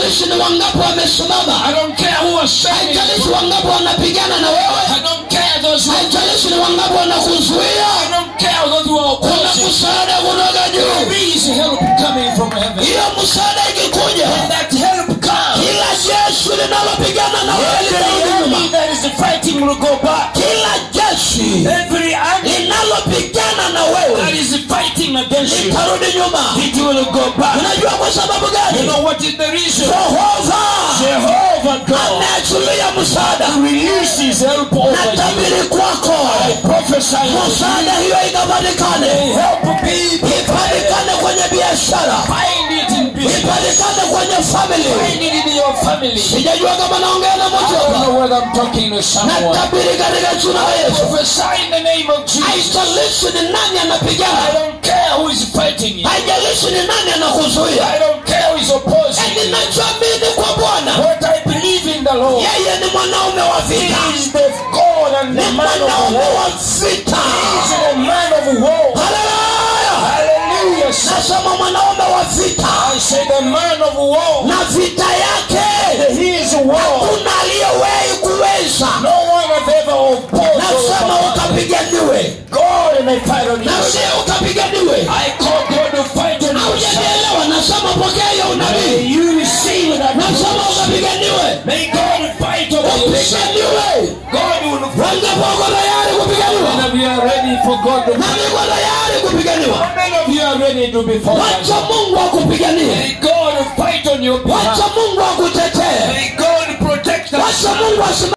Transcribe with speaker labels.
Speaker 1: Haijalishi ni wangapi wamesimama.
Speaker 2: I don't care who are standing.
Speaker 1: Haijalishi wangapi wanapigana na wewe.
Speaker 2: I don't care those who.
Speaker 1: Haijalishi ni wangapi wanakuzuia.
Speaker 2: I don't care those who are opposing.
Speaker 1: Kuna msaada kutoka juu.
Speaker 2: There is help coming from heaven.
Speaker 1: Hiyo msaada ikikuja,
Speaker 2: When that help comes,
Speaker 1: kila jeshi linalopigana na wewe litarudi nyuma.
Speaker 2: that is fighting will go back.
Speaker 1: Kila jeshi
Speaker 2: Every army
Speaker 1: linalopigana na wewe
Speaker 2: that is fighting against you,
Speaker 1: litarudi nyuma.
Speaker 2: it will go back.
Speaker 1: Unajua kwa sababu gani?
Speaker 2: You know what is the reason?
Speaker 1: Jehovah
Speaker 2: God
Speaker 1: ameachilia msaada.
Speaker 2: releases help over you.
Speaker 1: Natabiri kwako,
Speaker 2: I prophesy
Speaker 1: msaada hiyo ikapatikane.
Speaker 2: help people.
Speaker 1: Ipatikane kwenye biashara,
Speaker 2: Find it in business.
Speaker 1: ipatikane kwenye family.
Speaker 2: Find it in your family.
Speaker 1: Sijajua kama naongea na mtu
Speaker 2: I don't
Speaker 1: hapa.
Speaker 2: know whether I'm talking to someone.
Speaker 1: Natabiri katika jina la Yesu.
Speaker 2: Prophesy in the name of Jesus.
Speaker 1: Haijalishi ni nani
Speaker 2: I
Speaker 1: anapigana.
Speaker 2: don't care who is fighting you.
Speaker 1: Haijalishi ni nani anakuzuia.
Speaker 2: I don't care who is opposing you.
Speaker 1: Ninachoamini kwa Bwana,
Speaker 2: What I believe in the Lord,
Speaker 1: yeye ni mwanaume wa vita.
Speaker 2: He is the God and
Speaker 1: Ni
Speaker 2: the man of
Speaker 1: mwanaume
Speaker 2: war.
Speaker 1: wa vita.
Speaker 2: He is the man of war.
Speaker 1: Haleluya.
Speaker 2: Hallelujah.
Speaker 1: Nasema mwanaume wa vita.
Speaker 2: I say the man of war.
Speaker 1: Na vita yake
Speaker 2: He is war.
Speaker 1: hakuna aliyewahi kuweza.
Speaker 2: No one has ever opposed.
Speaker 1: Nasema ukapiganiwe.
Speaker 2: God may fight on you.
Speaker 1: Nasema ukapiganiwe.
Speaker 2: I call God to fight on you.
Speaker 1: Haujanielewa? Nasema pokea hiyo
Speaker 2: May
Speaker 1: unabii.
Speaker 2: you receive that.
Speaker 1: Nasema ukapiganiwe.
Speaker 2: May God fight on you.
Speaker 1: Upiganiwe.
Speaker 2: God will fight.
Speaker 1: Wangapi wako tayari kupiganiwa?
Speaker 2: How many of you are ready for God to
Speaker 1: Na
Speaker 2: fight?
Speaker 1: niko tayari kupiganiwa.
Speaker 2: How many of you are ready to be fought?
Speaker 1: Wacha Mungu akupiganie.
Speaker 2: May God fight on your behalf.
Speaker 1: Wacha Mungu akutetee.
Speaker 2: May God protect us.
Speaker 1: Wacha Mungu